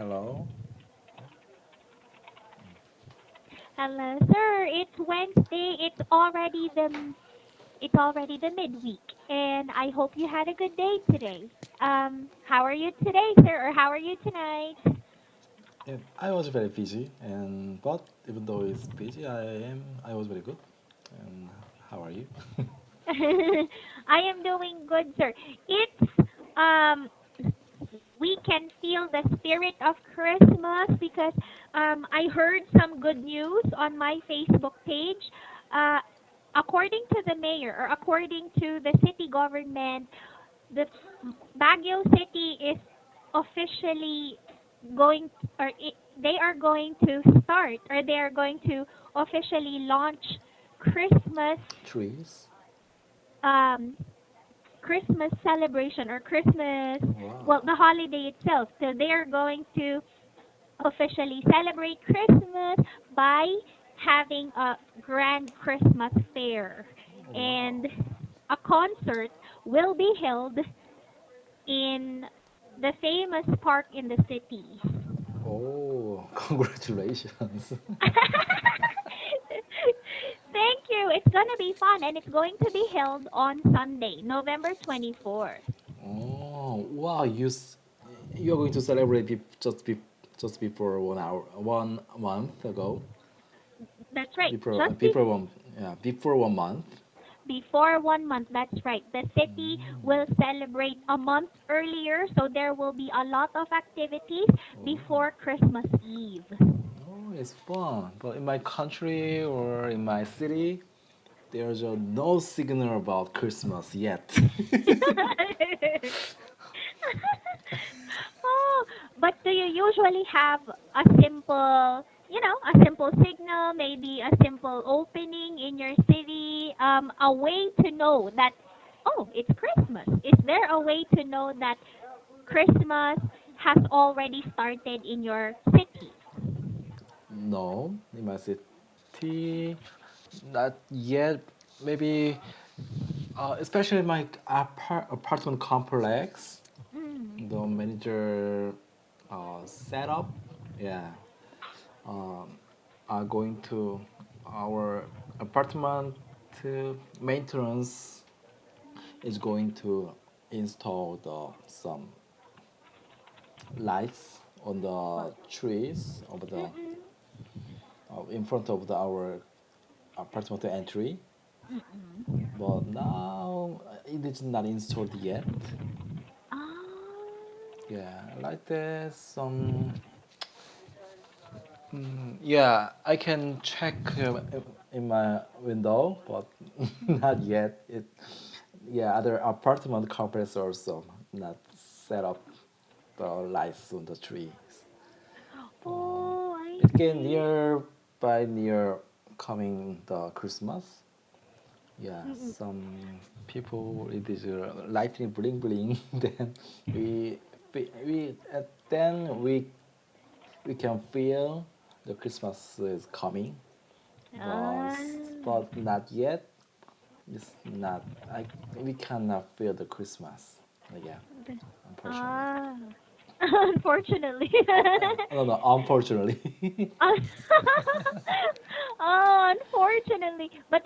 Hello. Hello, sir. It's Wednesday. It's already the midweek, and I hope you had a good day today. How are you today, sir, or how are you tonight? Yeah, I was very busy, and but even though it's busy, I was very good. And how are you? I am doing good, sir. It's um we can feel the spirit of Christmas because I heard some good news on my Facebook page. Uh, according to the mayor, or according to the city government, the Baguio City is officially going, they are going to start, or they are going to officially launch Christmas, Trees. um, Christmas celebration, or Christmas, well, Wow. the holiday itself. So they are going to officially celebrate Christmas by having a grand Christmas fair. Wow. And a concert will be held in the famous park in the city. Oh, congratulations. Thank you. It's going to be fun, and it's going to be held on Sunday, November 24th. Oh, wow. You're going to celebrate just before 1 hour, 1 month ago. That's right. Before Just before one yeah before 1 month. before 1 month, that's right. The city will celebrate a month earlier, so there will be a lot of activities Oh. before Christmas Eve. Oh, it's fun. But in my country or in my city, there's no signal about Christmas yet. Oh, but do you usually have a simple signal, maybe a simple opening in your city, a way to know that, oh, it's Christmas? Is there a way to know that Christmas has already started in your city? No, in my city, not yet. Maybe, especially my apartment complex, Mm. the manager setup, yeah, are going to our apartment maintenance is going to install some lights on the Well, trees of mm-mm, in front of our apartment entry. mm-mm. But now it is not installed yet. Ah, Yeah, like this. Yeah, I can check in my window, but not yet. Yeah, other apartment complex also not set up the lights on the trees. oh, I It get see. near coming the Christmas. Yeah, Mm-mm. some people it is lightning bling bling. Then then we can feel the Christmas is coming, but Ah. but not yet. It's not. I We cannot feel the Christmas. Yeah, unfortunately. Ah, unfortunately. No, no, unfortunately. Oh, unfortunately. But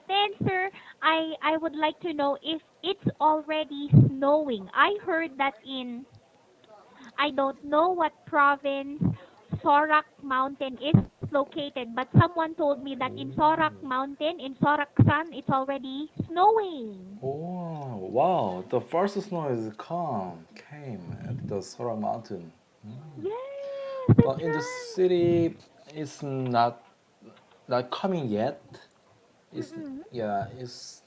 then, sir, I would like to know if it's already snowing. I heard that in, I don't know what province Sorak Mountain is located, but someone told me that in Sorak Mountain, in Soraksan, it's already snowing. Oh, wow! The first snow is came at the Sora Mountain. Yes, But that's in the right. city, it's not coming yet. It's Mm-mm. yeah, it's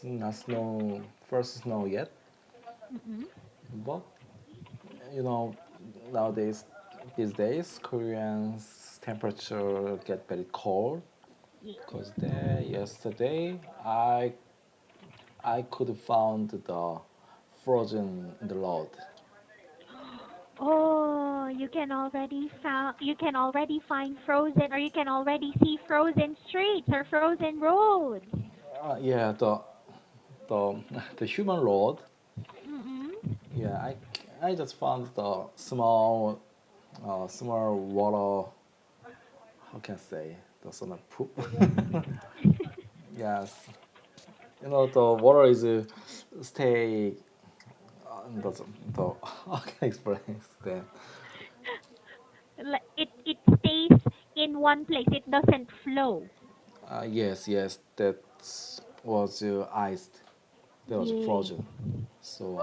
not first snow yet. Mm-mm. But you know, nowadays, these days, Korean's temperature get very cold. Yes. Cause there yesterday, I could found the frozen in the road. Oh, you can already find frozen, or you can already see frozen streets or frozen roads. Yeah, the the human road. Mm-mm. Yeah, I just found the small water. How can I say the sort of poop? Yes, the water is stay. The how can I explain that? It stays in one place. It doesn't flow. Yes, yes, that was iced. That was Yes. frozen. So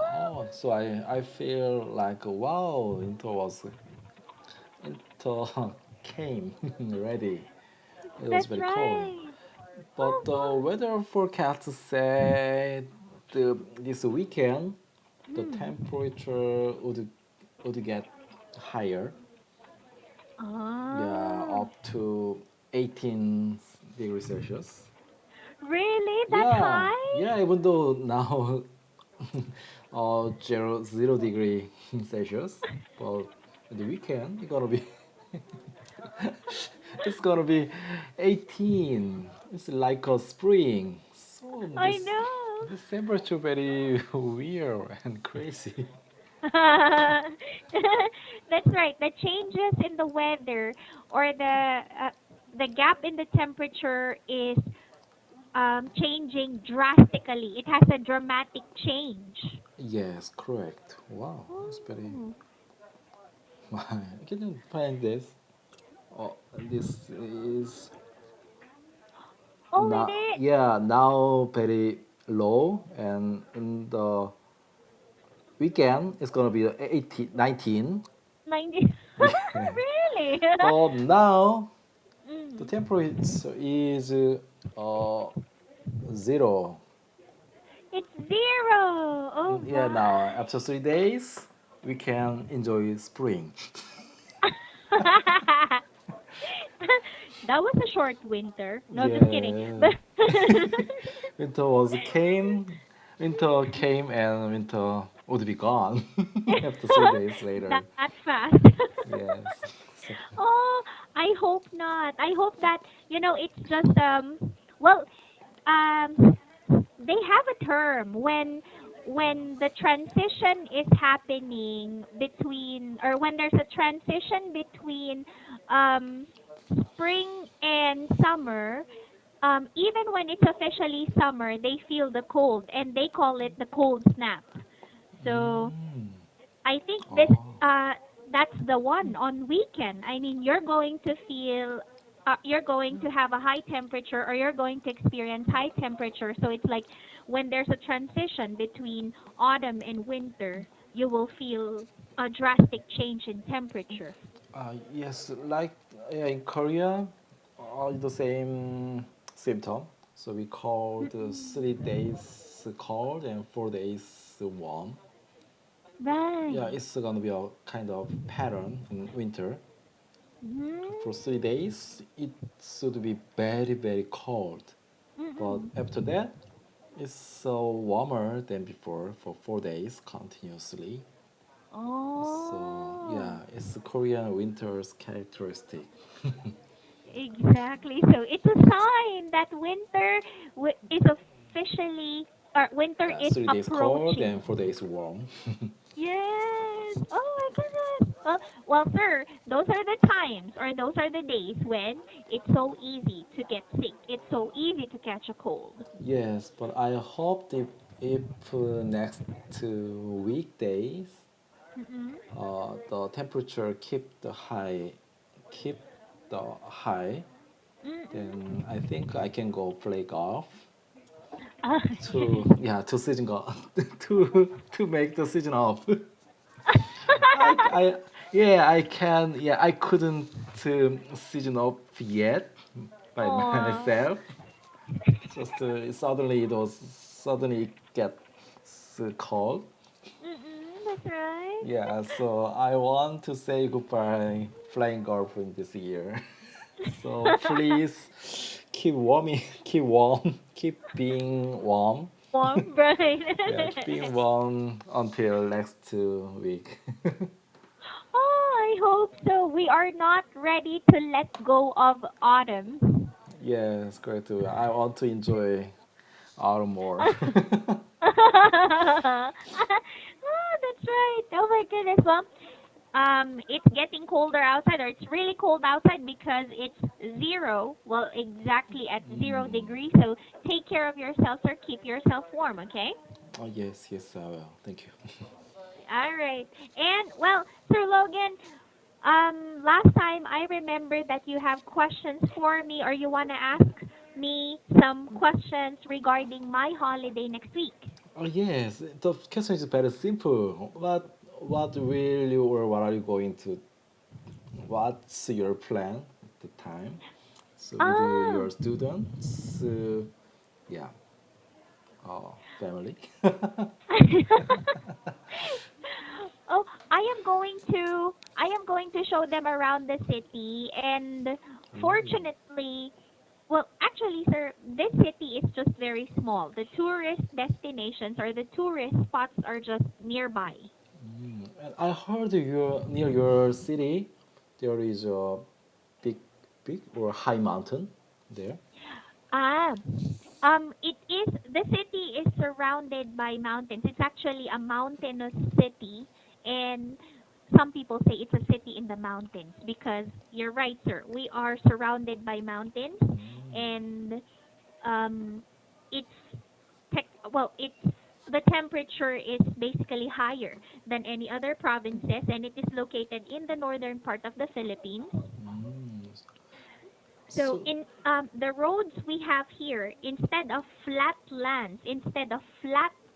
I feel like wow, Inter came ready. It was That's very cold. right. But Oh the wow. weather forecast said this weekend the Mm. temperature would get higher. Yeah, Ah. up to 18 degrees Celsius. Really? That Yeah, high? yeah. Even though now, zero degree Celsius, but in the weekend it's gonna be 18. It's like a spring. So I know. this temperature very weird and crazy. That's right. The changes in the weather or the gap in the temperature is changing drastically. It has a dramatic change. Yes, correct. Wow, it's very. Oh, I couldn't find this. Oh, this is oh it now, is yeah, now very low, and in the weekend it's gonna be 18, 19. 90. Yeah, Really? but now the Mm. temperature is zero. It's zero. Oh Yeah, now my. after 3 days we can enjoy spring. That was a short winter. No, just kidding. Yeah, But winter was came, winter came, and winter would be gone after 3 days that later. fast. Yes. So, Oh, I hope not. I hope that, it's just well, um they have a term when the transition is happening between, or when there's a transition between um spring and summer. Even when it's officially summer, they feel the cold and they call it the cold snap. So mm, I think oh, that's the one on weekend. I mean, you're going to have a high temperature, or you're going to experience high temperature. So it's like when there's a transition between autumn and winter, you will feel a drastic change in temperature. yes, like yeah, in Korea, all the same symptom. So we call the Mm-mm. 3 days cold and 4 days warm. Yeah, Right. it's gonna be a kind of pattern in winter. For Mm. 3 days, it should be very, very cold. But Mm-mm. after that, it's so warmer than before for 4 days continuously. So Oh. yeah, it's Korean winter's characteristic. Exactly. So it's a sign that is officially, or winter Yeah, is 3 days cold approaching. and 4 days warm. Yes. Oh my goodness. Well, sir, those are the times, or those are the days when it's so easy to get sick. It's so easy to catch a cold. Yes, but I hope if next 2 weekdays, Mm-mm. the temperature keep the high, Mm-mm. then I think I can go play golf to Yes. yeah to season golf to make the season off. I yeah I can yeah I couldn't season off yet by Aw. myself. Just suddenly those suddenly get cold. Mm-mm. That's right. Yeah, so I want to say goodbye flying golf in this year. So please keep warming, keep warm, keep being warm. Warm, right? Yeah, keep being warm until next 2 week. Oh, I hope so. We are not ready to let go of autumn. Yeah, it's great too. I want to enjoy autumn more. Oh, that's right. Oh my goodness. Well, it's getting colder outside, or it's really cold outside because it's zero. Well, exactly at 0 degrees. So take care of yourself, or keep yourself warm. Okay. Oh, yes, yes, I will. Thank you. All right. And well, Sir Logan, last time I remember that you have questions for me, or you want to ask me some questions regarding my holiday next week. Oh, yes, the question is very simple. What will you or what are you going to, what's your plan at the time? So with your Oh. students, yeah, family. Oh, I am going to show them around the city, and Ooh. fortunately, well, actually, sir, this city is just very small. The tourist destinations, or the tourist spots, are just nearby. And I heard near your city there is a big, big or high mountain there. Ah, it is the city is surrounded by mountains. It's actually a mountainous city, and some people say it's a city in the mountains because you're right, sir. We are surrounded by mountains, and um, it's it's the temperature is basically higher than any other provinces, and it is located in the northern part of the Philippines. Mm. So So, in the roads we have here, instead of flat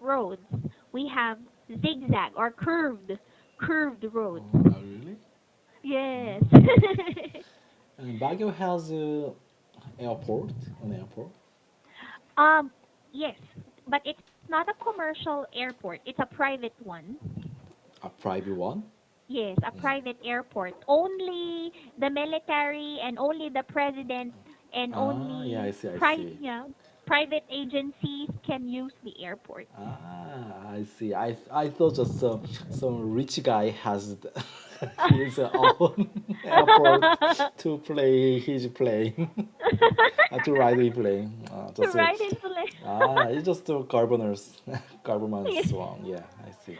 roads, we have zigzag or curved roads. really? Yes. And Baguio has a airport, an airport, um yes, but it's not a commercial airport. It's a private one. a private one. Yes, a private airport. Only the military and only the president and Ah, yeah, I only see, I see. private agencies can use the airport. Ah, I see. I thought just some rich guy has his own airport to play his plane, to ride his plane. Just Right in Pula- it's just a governors, government's Yes. one. Yeah, I see.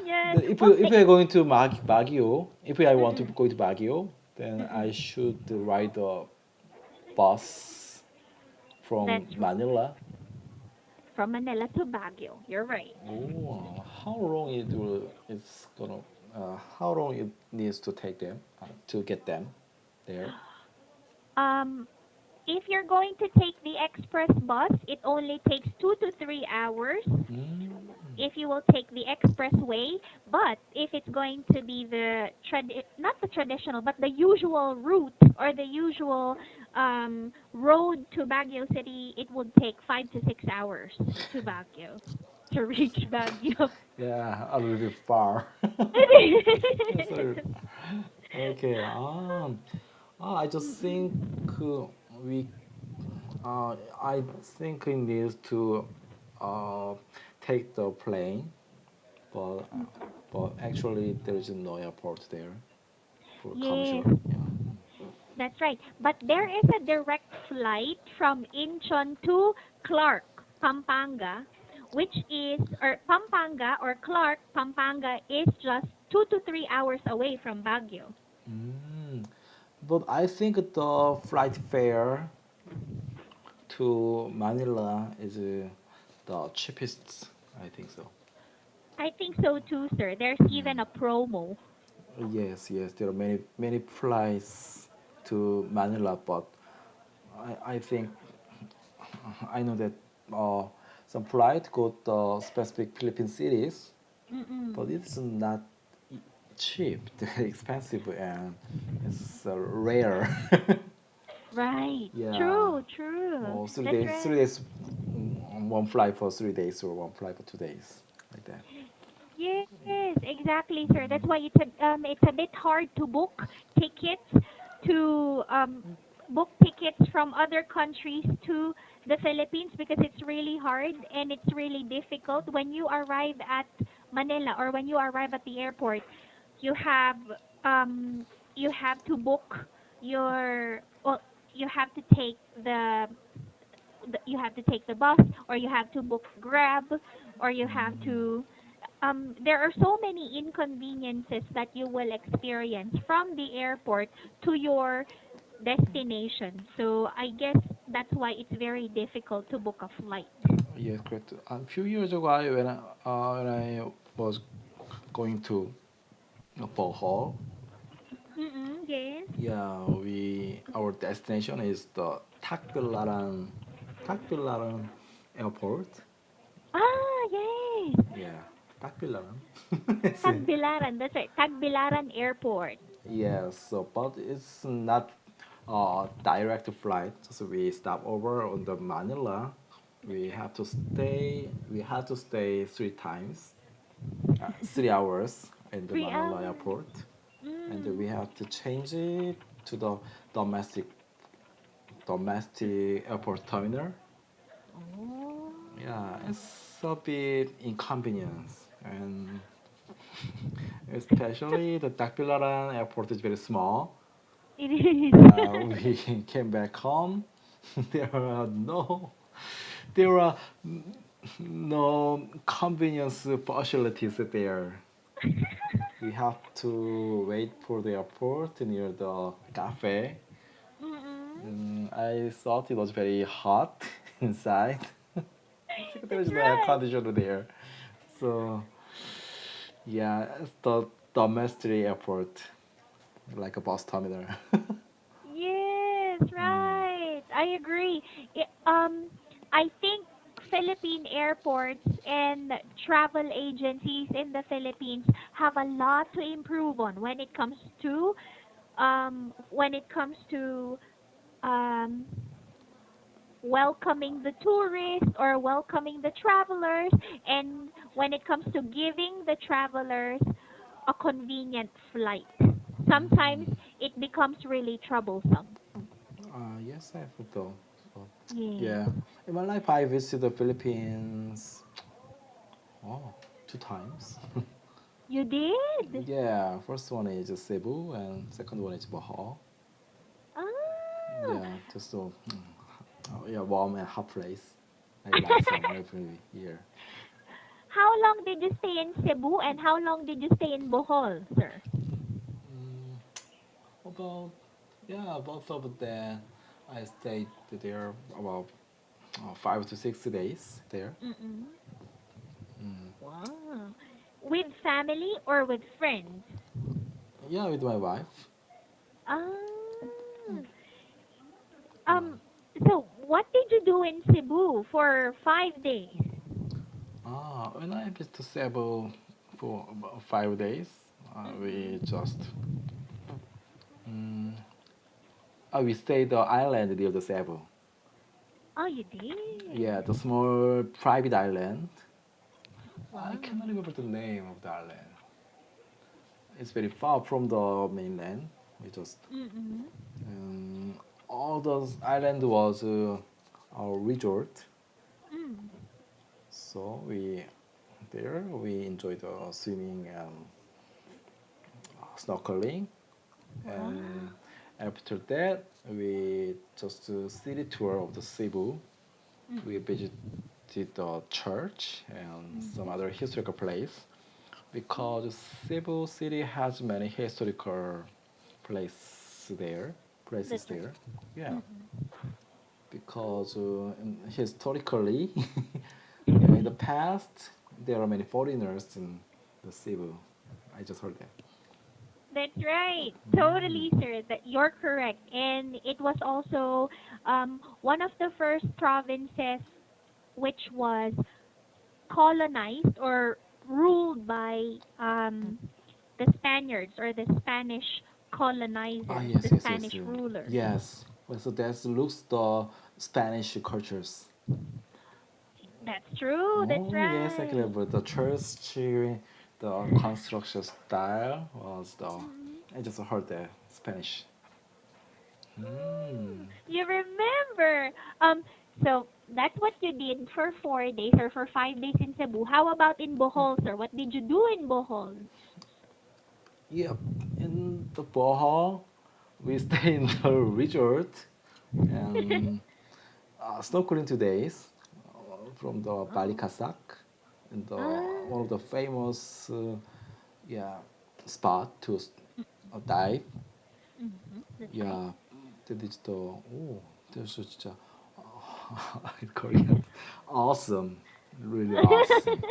Yes. But Well, if we are going to Baguio, if I want to mm-mm, go to Baguio, then I mm-mm. should ride a bus from That's right. Manila. From Manila to Baguio. You're right. Oh, how long it will it's gonna how long it needs to take them to get them there? Um, if you're going to take the express bus, it only takes 2 to 3 hours. Mm, If you will take the expressway, but if it's going to be not the traditional, but the usual route, or the usual road to Baguio City, it would take 5 to 6 hours to Baguio, to reach Baguio. yeah, a little bit far. Yes, a little far. Okay. I just think uh, we I think we need to uh, take the plane, but actually there is no airport there for Yes, commercial. Yeah. that's right. But there is a direct flight from Incheon to Clark, Pampanga, which is, or Pampanga or Clark, Pampanga is just 2 to 3 hours away from Baguio. Mm. But I think the flight fare to Manila is the cheapest. I think so. I think so too, sir. There's even a promo. Yes, yes, there are many flights to Manila, but I think I know that uh, some flight go to specific Philippine cities, but Mm-mm. it's not cheap, very expensive, and it's rare. Right. Yeah, True, true. or That's three right. days, one flight for 3 days or one flight for 2 days, like that. Yes, exactly, sir. That's why it's a bit hard to tickets book tickets from other countries to the Philippines, because it's really hard and it's really difficult when you arrive at Manila, or when you arrive at the airport. You have um you have to book your well you have to take you have to take the bus, or you have to book Grab, or you have to there are so many inconveniences that you will experience from the airport to your destination. So I guess that's why it's very difficult to book a flight. Yes, correct. A few years ago, when I was going to Bohol, Mm-mm, yes. yeah, we our destination is the Tagbilaran Airport. Ah, yes. Yeah, Tagbilaran. It's Tagbilaran. That's right. Tagbilaran Airport. yes, so but it's not a direct flight. So we stop over on the Manila. We had to stay 3 times, 3 hours in the 3 hours. Manila airport, and Mm. we have to change it to the domestic airport terminal. Oh. Yeah, it's a bit inconvenience, and especially the Tagbilaran airport is very small. It Yeah, is. we came back home. There are there are no convenience facilities there. We have to wait for the airport near the cafe. Mm-mm. I thought it was very hot inside. There That's is no air right. conditioner there. So yeah, it's the domestic airport, like a bus terminal. Yes, Mm. right. I agree. I think Philippine airports and travel agencies in the Philippines have a lot to improve on when it comes to um welcoming the tourists or welcoming the travelers, and when it comes to giving the travelers a convenient flight. Sometimes Mm. it becomes really troublesome. Yes, I thought so. So, Yes. yeah, in my life I visited the Philippines. Oh, 2 times. You did? Yeah, first one is Cebu and second one is Bohol. Ah. Yeah, just so yeah, warm and hot place. I like summer every year. How long did you stay in Cebu and how long did you stay in Bohol, sir? Mm, about yeah, both of them. I stayed there about 5 to 6 days there. Mm-mm. Mm. Wow. With family or with friends? Yeah, with my wife. Ah. Yeah. Um, so what did you do in Cebu for 5 days? When I visited Cebu for about 5 days, we Mm-mm. just mm, we stayed the island near the Cebu. Oh, you did. Yeah, the small private island. I cannot Wow. remember the name of the island. It's very far from the mainland. We just Mm-mm. um, all those island was our resort. Mm. So we enjoyed swimming and snorkeling, Wow. and after that we just city tour of the Cebu. We Mm-mm. visited the church and some Mm-hmm. other historical place because Cebu City has many historical place there, places That's right. there. Yeah, Mm-mm. because historically, yeah, in the past there are many foreigners in the Cebu. I just heard that. That's right. Mm. Totally, sir. That you're correct. And it was also one of the first provinces which was colonized or ruled by the Spaniards or the Spanish colonizers, Yes, the yes, yes, Spanish rulers. yes. Well, so that looks the Spanish cultures. That's true. That's Oh yes, I can right. remember the church, the construction style was the. Mm-mm. I just heard the Spanish. Hmm. You remember. So that's what you did for 4 days or for 5 days in Cebu. How about in Bohol, sir? What did you do in Bohol? Yep. In the Bohol, we stay in the resort and snorkeling 2 days from the Oh. Balikasak. in the Ah, one of the famous yeah spot to dive. that's right. Yeah, that is the that's 진짜 in Korean awesome, really awesome.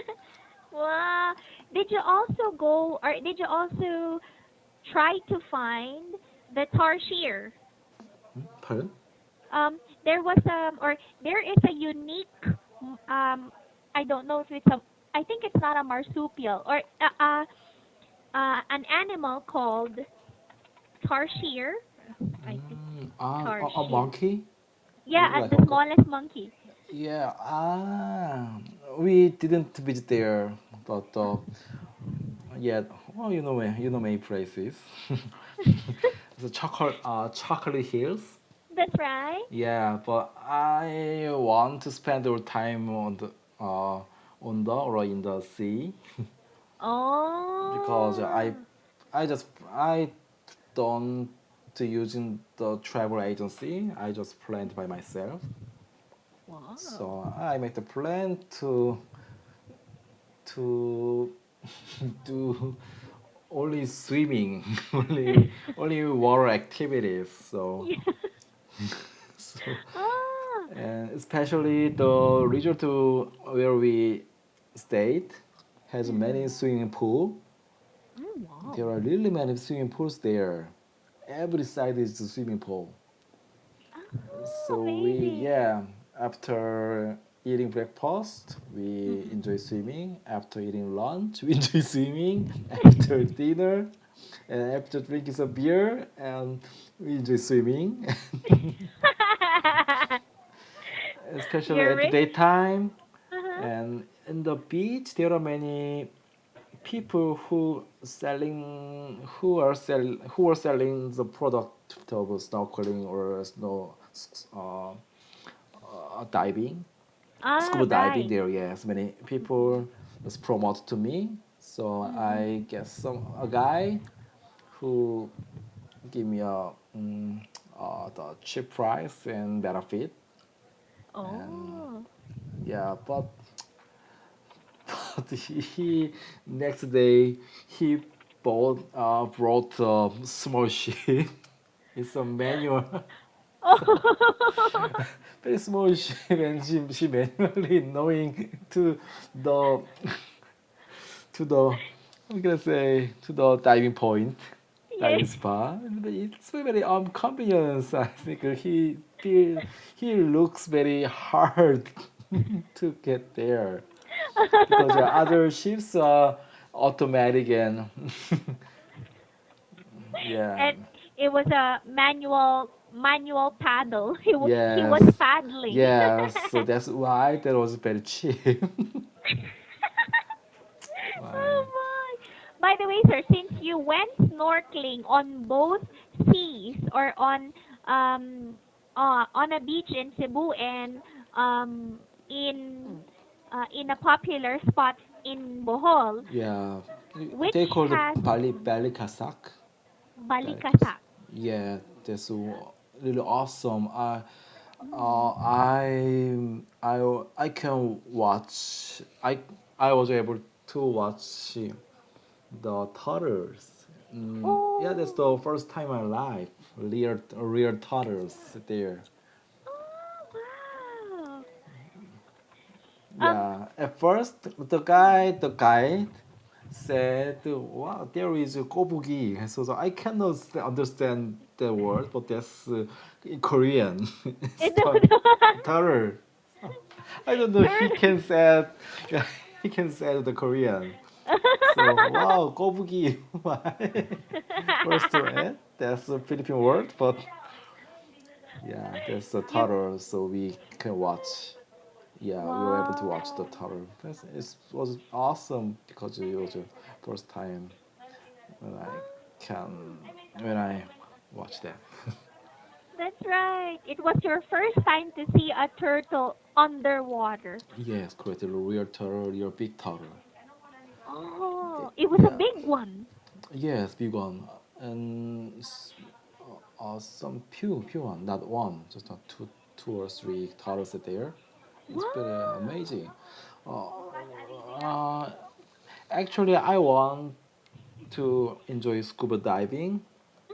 Wow. Did you also go, or did you also try to find the tarsier? Pardon? There was or there is a unique I don't know if it's a, I think it's not a marsupial, or an animal called tarsier. I think A tarsier. monkey, look Yeah, like the a smallest monkey. yeah. We didn't visit there, but yeah. Well, you know many places. The chocolate hills. That's right. Yeah, but I want to spend our time on the or in the sea because Oh, I don't using the travel agency. I just planned by myself. wow. So I made the plan to do only swimming, only water activities. So Yeah. so Ah. and especially the resort to where we stayed has many Mm. swimming pool. Oh, There wow. are really many swimming pools there. Every side is a swimming pool. Ah, So we amazing. yeah, after eating breakfast, we Mm-mm. enjoy swimming. After eating lunch, we enjoy swimming. After dinner, and after drinking some beer, and we enjoy swimming. Especially You're at the rich. daytime. Uh-huh. And in the beach, there are many people who are selling the product of snorkeling or snow diving, Ah, scuba diving. right. There, yes, many Mm-mm. people just promote to me. So I Mm-mm. guess a guy who give me the cheap price and benefit. And Oh. yeah, but he next day he brought a small ship. It's a manual, so Oh. very small ship, and she manually knowing the to the I'm gonna say to the diving point, diving Yes. spa. And it's very inconvenience. I think he looks very hard to get there because the other ships are automatic and yeah, And it was a manual paddle. He was yes, paddling. yes. So that's why that was very cheap. Why? Oh my. By the way, sir, since you went snorkeling on both seas, or on a beach in Cebu, and um in a popular spot in Bohol, Yeah, they which call the has Bali Kasak. Balikas. Balikasat. Yeah, that's really awesome. Mm. I can watch. I was able to watch the turtles. Yeah, that's Oh. the first time in my life. Real turtles there. Oh, wow. Um. Yeah, at first the guide said, "Wow, there is a kobugi." So I cannot understand the word, but that's in Korean. It's It don't. turtle. I don't know. He Turtle. can say he can say the Korean. So wow, kobugi. First, that's a Philippine word, but yeah, that's a You. turtle, so we can watch. Yeah, we were able to watch the Wow. turtle. It was awesome because it was the first time when I can when I watched that. That's right. It was your first time to see a turtle underwater. Yes, correct. The real turtle, your big turtle. Oh, it was a Yeah, big one. yes, big one, and some few one, not one, just two or three turtles there. It's very Wow. amazing. Uh, Uh, Actually, I want to enjoy scuba diving,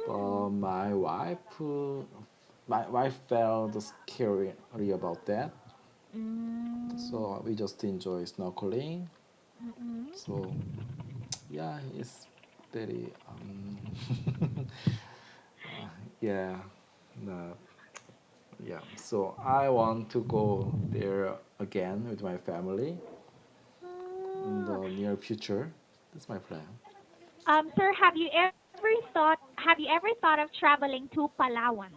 but Mm. my wife felt scary about that. Mm. So we just enjoy snorkeling. Mm-mm. So yeah, it's very yeah, no, yeah. So I want to go there again with my family in Ah. the near future. That's my plan. Sir, have you ever thought of traveling to Palawan?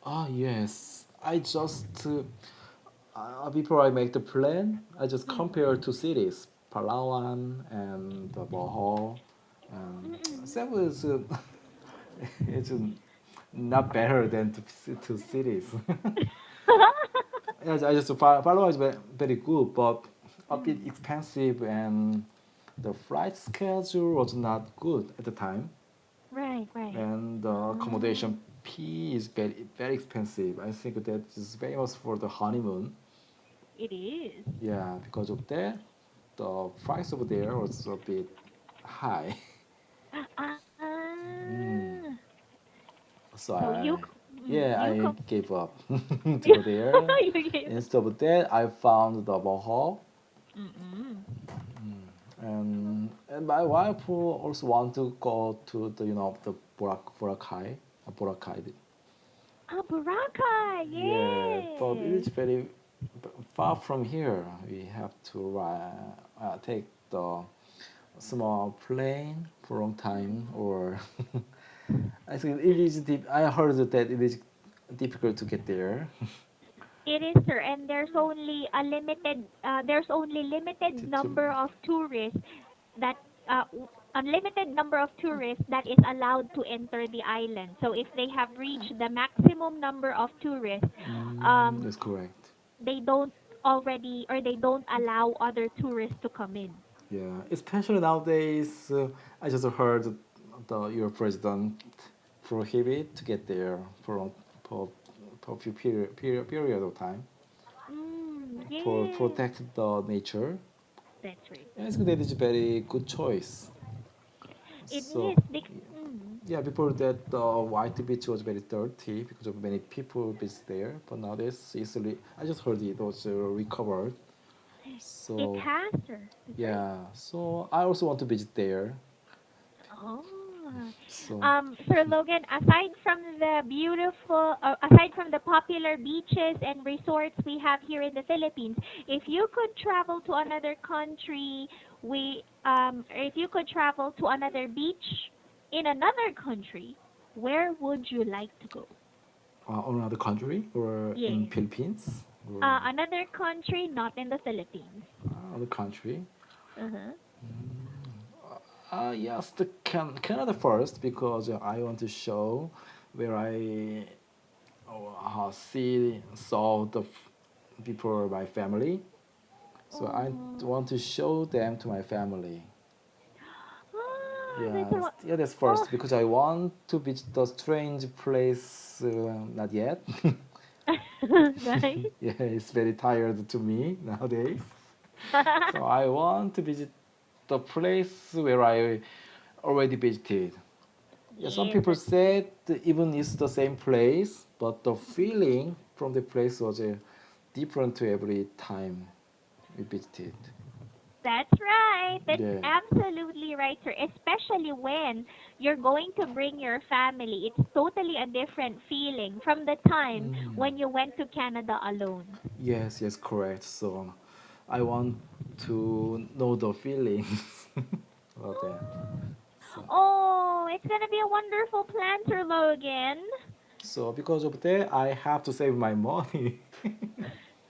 Ah, yes. I just before I make the plan, I just compare Mm. two cities, Palawan and Bohol. Mm-mm. Seoul is it's not better than two cities. Yes, I just Palawan is very good, but a bit Mm. expensive, and the flight schedule was not good at the time, Right, right. and the Ah, accommodation fee is very expensive. I think that is famous for the honeymoon. it is. Yeah, because of that, the price over there was a bit high. Mm. Ah, So so you, yeah, you I come, gave up to go there. you gave. Instead of that, I found the Bohol, Mm-mm. and my wife who also want to go to the the Boracay. Ah, Boracay, Yeah, but it is yes. very far from here. We have to take the small plane for a long time, or I think it is deep. I heard that it is difficult to get there. It is, sir, and there's only limited to, number of tourists that unlimited number of tourists that is allowed to enter the island. So if they have reached the maximum number of tourists, um, that's correct. they don't already or they don't allow other tourists to come in. Yeah, especially nowadays, I just heard your president prohibit to get there for, for a few period of time for Yes, protect the nature. that's right. And I think that is a very good choice. It So is. yeah, before that, the white beach was very dirty because of many people visit there. But nowadays, easily, I just heard it was recovered. It So has, sir. That's right. yeah, so I also want to visit there. Oh, So Sir Logan, aside from the popular beaches and resorts we have here in the Philippines, if you could travel to another country, or if you could travel to another beach in another country, where would you like to go? on another country or in Yes, Philippines or another country, not in the Philippines. other country. Uh-huh. Yes, the Canada first because I want to show where I saw the before my family. So I want Oh, to show them to my family. ah, that's Yeah, a lot. yeah, that's Oh, first because I want to visit the strange place. Not yet. right. Yeah, it's very tired to me nowadays. So I want to visit the place where I already visited. Yeah, some Yes, people that's said even it's the same place, but the feeling from the place was different to every time we visited. that's right. That's Yeah. absolutely right, sir. Especially when you're going to bring your family. It's totally a different feeling from the time Mm. when you went to Canada alone. Yes, yes, correct. So I want to know the feelings about that. So, Oh, it's gonna be a wonderful plan, Sir Logan. so because of that, I have to save my money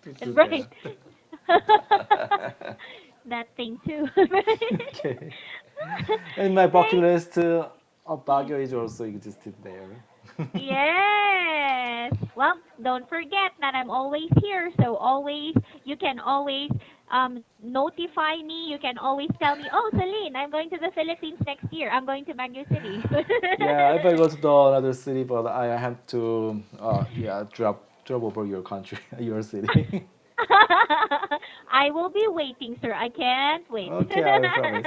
to do Right. that. That thing too. Okay. And my bucket Thank. list of Mm. Baguio is also existed there. Yes. Well, don't forget that I'm always here, so you can always notify me. You can always tell me, "Oh, Celine, I'm going to the Philippines next year. I'm going to Baguio City." Yeah, if I go to the another city, but I have to yeah drop over your country, your city. I will be waiting, sir. I can't wait. Okay, I will promise.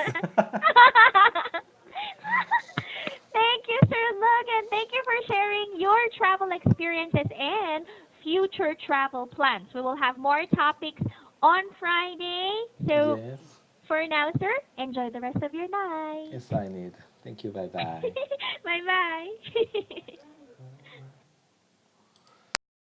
Thank you, Sir Logan. Thank you for sharing your travel experiences and future travel plans. We will have more topics on Friday. So, Yes, for now, sir, enjoy the rest of your night. yes, I need. Thank you. Bye bye. Bye bye.